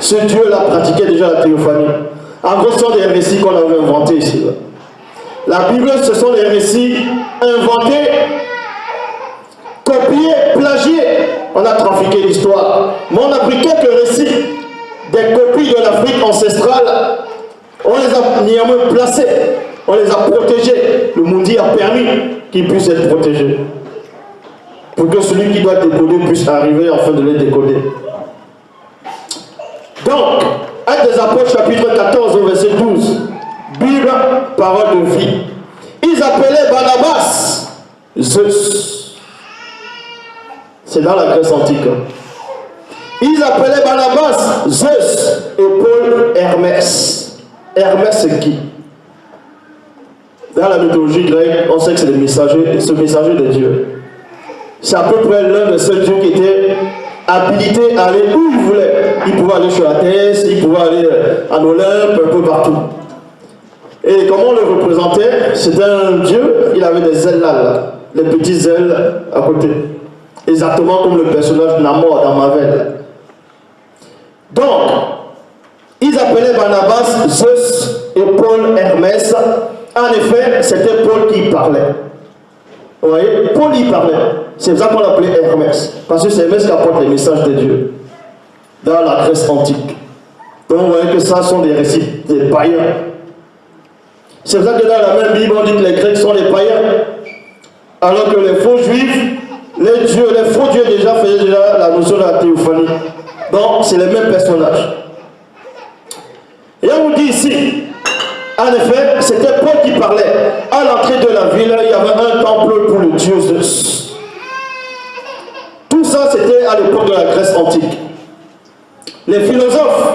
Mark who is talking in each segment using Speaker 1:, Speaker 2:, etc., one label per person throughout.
Speaker 1: Ce Dieu-là pratiquait déjà la théophanie. En gros, ce sont des récits qu'on avait inventés ici. La Bible, ce sont des récits inventés, copiés, plagiés. On a trafiqué l'histoire. Mais on a pris quelques récits, des copies de l'Afrique ancestrale. On les a néanmoins placés. On les a protégés. Le Mundi a permis qu'ils puissent être protégés. Pour que celui qui doit décoder puisse arriver afin de les décoder. Donc, Actes des Apôtres, chapitre 14, verset 12. Bible, parole de vie. Ils appelaient Barnabas Zeus. C'est dans la Grèce antique. Ils appelaient Barnabas Zeus et Paul Hermès. Hermès, c'est qui? Dans la mythologie grecque, on sait que c'est le messager, ce messager de Dieu. C'est à peu près l'un des seuls dieux qui était habilité à aller où il voulait. Il pouvait aller sur la terre, il pouvait aller en Olympe, un peu partout. Et comment on le représentait? C'était un dieu, il avait des ailes là, les petites ailes à côté. Exactement comme le personnage Namor dans Marvel. Donc, ils appelaient Barnabas Zeus et Paul Hermès. En effet, c'était Paul qui parlait. Vous voyez, Paul y parlait. C'est ça qu'on appelait Hermès. Parce que c'est Hermès qui apporte les messages de Dieu dans la Grèce antique. Donc vous voyez que ça sont des récits des païens. C'est pour ça que dans la même Bible, on dit que les Grecs sont les païens. Alors que les faux juifs, les faux dieux déjà faisaient déjà la notion de la théophanie. Donc c'est les mêmes personnages. Et on vous dit ici, en effet, c'était Paul qui parlait. À l'entrée de la ville, il y avait un temple pour le dieu Zeus. Tout ça, c'était à l'époque de la Grèce antique. Les philosophes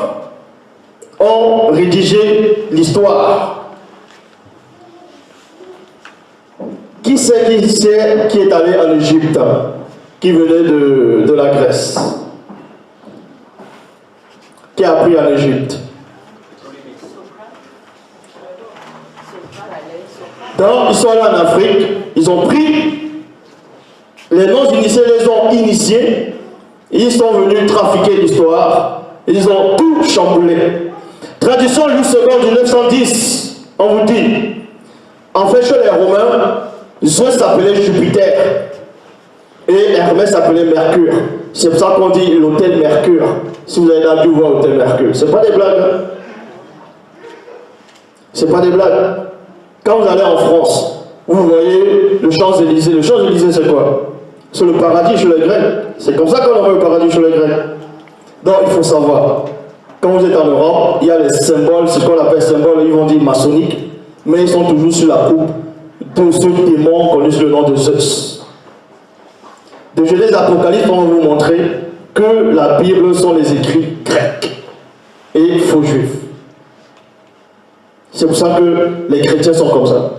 Speaker 1: ont rédigé l'histoire. Qui est allé en Égypte, qui venait de la Grèce? Qui a appris en Égypte? Donc, ils sont allés en Afrique, ils ont pris les non-initiés, les ont initiés, ils sont venus trafiquer l'histoire, ils ont tout chamboulé. Tradition Louis II 1910, on vous dit, en fait, chez les Romains, Zeus s'appelait Jupiter et Hermès s'appelait Mercure. C'est pour ça qu'on dit l'hôtel Mercure. Si vous avez dû voir l'hôtel Mercure, c'est pas des blagues. Hein? C'est pas des blagues. Quand vous allez en France, vous voyez le Champs-Élysées. Le Champs-Élysées, c'est quoi? C'est le paradis chez les Grecs. C'est comme ça qu'on envoie le paradis chez les Grecs. Donc, il faut savoir. Quand vous êtes en Europe, il y a les symboles, c'est ce qu'on appelle symboles, ils vont dire maçonniques, mais ils sont toujours sur la coupe de ce démon connu sous le nom de Zeus. De Genèse Apocalypse, on va vous montrer que la Bible sont les écrits grecs et faux juifs. C'est pour ça que les chrétiens sont comme ça.